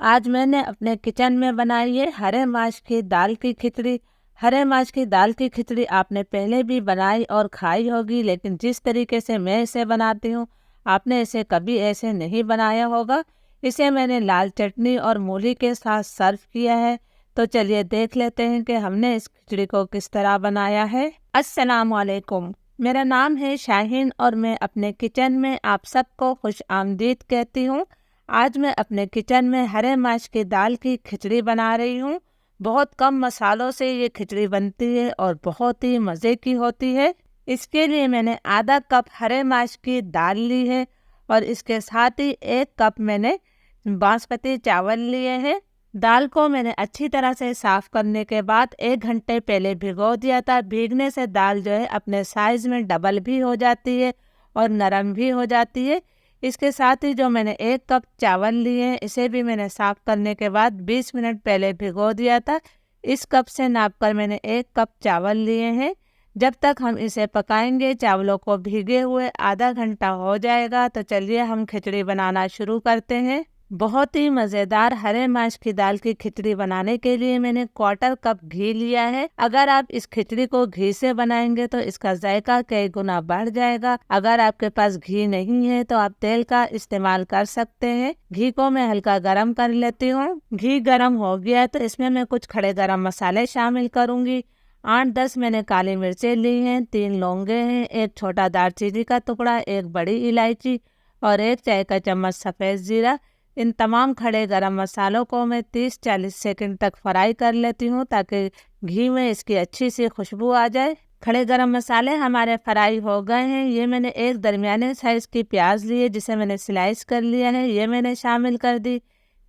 आज मैंने अपने किचन में बनाई है हरे माश की दाल की खिचड़ी। हरे माश की दाल की खिचड़ी आपने पहले भी बनाई और खाई होगी, लेकिन जिस तरीके से मैं इसे बनाती हूँ आपने इसे कभी ऐसे नहीं बनाया होगा। इसे मैंने लाल चटनी और मूली के साथ सर्व किया है। तो चलिए देख लेते हैं कि हमने इस खिचड़ी को किस तरह बनाया है। अस्सलाम वालेकुम, मेरा नाम है शाहीन और मैं अपने किचन में आप सबको खुश आमदीद कहती हूँ। आज मैं अपने किचन में हरे माश की दाल की खिचड़ी बना रही हूँ। बहुत कम मसालों से ये खिचड़ी बनती है और बहुत ही मज़े की होती है। इसके लिए मैंने आधा कप हरे माश की दाल ली है और इसके साथ ही 1 कप मैंने बासमती चावल लिए हैं। दाल को मैंने अच्छी तरह से साफ़ करने के बाद 1 घंटे पहले भिगो दिया था। भीगने से दाल जो है अपने साइज़ में डबल भी हो जाती है और नरम भी हो जाती है। इसके साथ ही जो मैंने 1 कप चावल लिए हैं इसे भी मैंने साफ़ करने के बाद 20 मिनट पहले भिगो दिया था। इस कप से नापकर मैंने 1 कप चावल लिए हैं। जब तक हम इसे पकाएंगे चावलों को भीगे हुए आधा घंटा हो जाएगा। तो चलिए हम खिचड़ी बनाना शुरू करते हैं। बहुत ही मज़ेदार हरे माश की दाल की खिचड़ी बनाने के लिए मैंने 1/4 कप घी लिया है। अगर आप इस खिचड़ी को घी से बनाएंगे तो इसका जायका कई गुना बढ़ जाएगा। अगर आपके पास घी नहीं है तो आप तेल का इस्तेमाल कर सकते हैं। घी को मैं हल्का गरम कर लेती हूँ। घी गरम हो गया तो इसमें मैं कुछ खड़े गरम मसाले शामिल करूँगी। 8-10 मैंने काली मिर्चें ली हैं, 3 लौंगे हैं, 1 छोटा दालचीनी का टुकड़ा, 1 बड़ी इलायची और 1 चाय का चम्मच सफ़ेद जीरा। इन तमाम खड़े गरम मसालों को मैं 30-40 सेकंड तक फ्राई कर लेती हूँ ताकि घी में इसकी अच्छी सी खुशबू आ जाए। खड़े गरम मसाले हमारे फ्राई हो गए हैं। ये मैंने एक दरमियाने साइज़ की प्याज ली है जिसे मैंने स्लाइस कर लिया है, ये मैंने शामिल कर दी।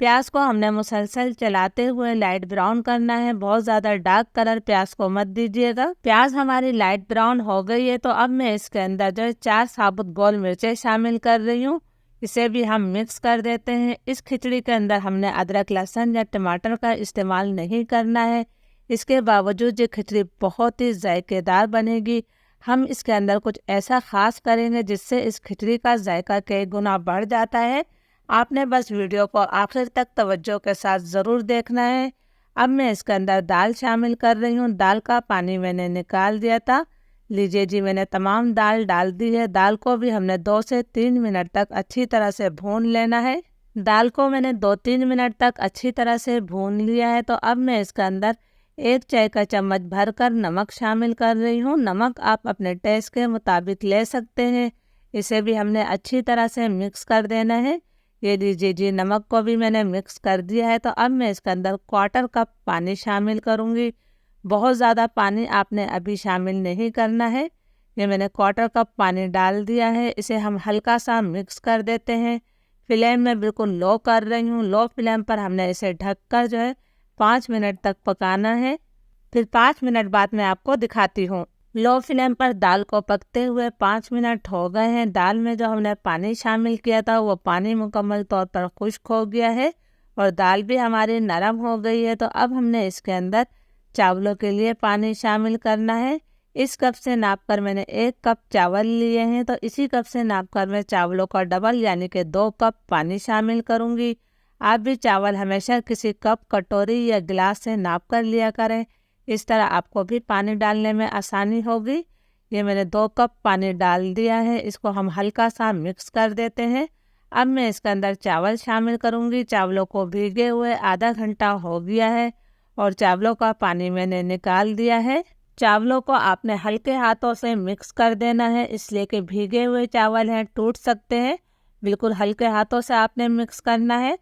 प्याज को हमने मुसलसल चलाते हुए लाइट ब्राउन करना है। बहुत ज़्यादा डार्क कलर प्याज को मत दीजिएगा। प्याज हमारी लाइट ब्राउन हो गई है तो अब मैं इसके अंदर जो 4 साबुत गोल मिर्चें शामिल कर रही हूँ। इसे भी हम मिक्स कर देते हैं। इस खिचड़ी के अंदर हमने अदरक, लहसुन या टमाटर का इस्तेमाल नहीं करना है। इसके बावजूद ये खिचड़ी बहुत ही जायकेदार बनेगी। हम इसके अंदर कुछ ऐसा ख़ास करेंगे जिससे इस खिचड़ी का जायका कई गुना बढ़ जाता है। आपने बस वीडियो को आखिर तक तवज्जो के साथ ज़रूर देखना है। अब मैं इसके अंदर दाल शामिल कर रही हूँ। दाल का पानी मैंने निकाल दिया था। लीजिए जी, मैंने तमाम दाल डाल दी है। दाल को भी हमने 2 से 3 मिनट तक अच्छी तरह से भून लेना है। दाल को मैंने 2-3 मिनट तक अच्छी तरह से भून लिया है। तो अब मैं इसके अंदर 1 चाय का चम्मच भरकर नमक शामिल कर रही हूँ। नमक आप अपने टेस्ट के मुताबिक ले सकते हैं। इसे भी हमने अच्छी तरह से मिक्स कर देना है। ये लीजिए जी, नमक को भी मैंने मिक्स कर दिया है। तो अब मैं इसके अंदर 1/4 कप पानी शामिल करूँगी। बहुत ज़्यादा पानी आपने अभी शामिल नहीं करना है। ये मैंने 1/4 कप पानी डाल दिया है। इसे हम हल्का सा मिक्स कर देते हैं। फ्लेम में बिल्कुल लो कर रही हूँ। लो फ्लेम पर हमने इसे ढककर जो है 5 मिनट तक पकाना है। फिर 5 मिनट बाद मैं आपको दिखाती हूँ। लो फ्लेम पर दाल को पकते हुए 5 मिनट हो गए हैं। दाल में जो हमने पानी शामिल किया था वो पानी मुकम्मल तौर पर खुश्क हो गया है और दाल भी हमारी नरम हो गई है। तो अब हमने इसके अंदर चावलों के लिए पानी शामिल करना है। इस कप से नापकर मैंने 1 कप चावल लिए हैं, तो इसी कप से नापकर मैं चावलों का डबल यानी कि 2 कप पानी शामिल करूंगी। आप भी चावल हमेशा किसी कप, कटोरी या गिलास से नाप कर लिया करें। इस तरह आपको भी पानी डालने में आसानी होगी। ये मैंने 2 कप पानी डाल दिया है। इसको हम हल्का सा मिक्स कर देते हैं। अब मैं इसके अंदर चावल शामिल करूंगी। चावलों को भीगे हुए आधा घंटा हो गया है और चावलों का पानी मैंने निकाल दिया है। चावलों को आपने हल्के हाथों से मिक्स कर देना है, इसलिए कि भीगे हुए चावल हैं, टूट सकते हैं। बिल्कुल हल्के हाथों से आपने मिक्स करना है।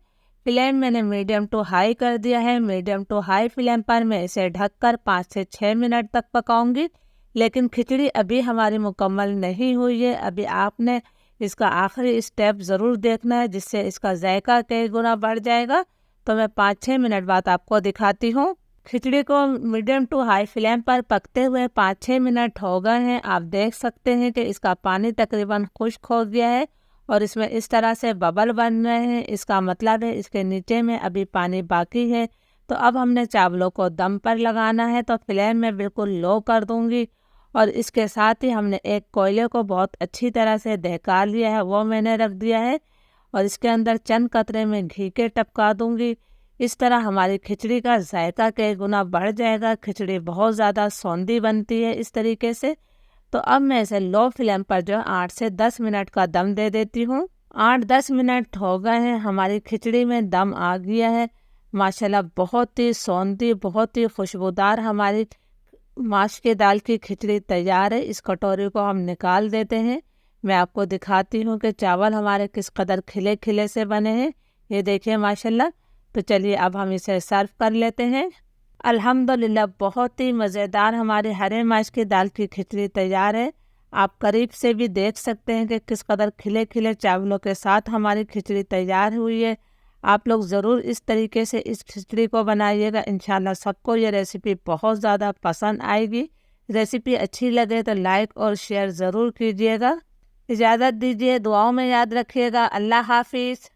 फ्लेम मैंने मीडियम टू हाई कर दिया है। मीडियम टू हाई फ्लेम पर मैं इसे ढककर 5 से 6 मिनट तक पकाऊंगी। लेकिन खिचड़ी अभी हमारी मुकम्मल नहीं हुई है। अभी आपने इसका आखिरी स्टेप ज़रूर देखना है जिससे इसका जायका कई गुना बढ़ जाएगा। तो मैं 5-6 मिनट बाद आपको दिखाती हूँ। खिचड़ी को मीडियम टू हाई फ्लेम पर पकते हुए 5-6 मिनट हो गए हैं। आप देख सकते हैं कि इसका पानी तकरीबन खुश्क हो गया है और इसमें इस तरह से बबल बन रहे हैं। इसका मतलब है इसके नीचे में अभी पानी बाकी है। तो अब हमने चावलों को दम पर लगाना है। तो फ्लेम में बिल्कुल लो कर दूंगी और इसके साथ ही हमने एक कोयले को बहुत अच्छी तरह से दहका लिया है, वो मैंने रख दिया है और इसके अंदर चंद कतरे में घी के टपका दूंगी। इस तरह हमारी खिचड़ी का जायका कई गुना बढ़ जाएगा। खिचड़ी बहुत ज़्यादा सौंधी बनती है इस तरीके से। तो अब मैं इसे लो फ्लेम पर जो 8 से 10 मिनट का दम दे देती हूँ। 8-10 मिनट हो गए हैं, हमारी खिचड़ी में दम आ गया है। माशाल्लाह बहुत ही सौंधी, बहुत ही खुशबूदार हमारी माश की दाल की खिचड़ी तैयार है। इस कटोरी को हम निकाल देते हैं। मैं आपको दिखाती हूँ कि चावल हमारे किस कदर खिले खिले से बने हैं। ये देखिए माशाल्लाह। तो चलिए अब हम इसे सर्व कर लेते हैं। अल्हम्दुलिल्लाह बहुत ही मज़ेदार हमारे हरे माश की दाल की खिचड़ी तैयार है। आप करीब से भी देख सकते हैं कि किस कदर खिले खिले चावलों के साथ हमारी खिचड़ी तैयार हुई है। आप लोग ज़रूर इस तरीके से इस खिचड़ी को बनाइएगा। इंशाल्लाह सबको ये रेसिपी बहुत ज़्यादा पसंद आएगी। रेसिपी अच्छी लगे तो लाइक और शेयर ज़रूर कीजिएगा। इजाज़त दीजिए, दुआओं में याद रखिएगा। अल्लाह हाफिज़।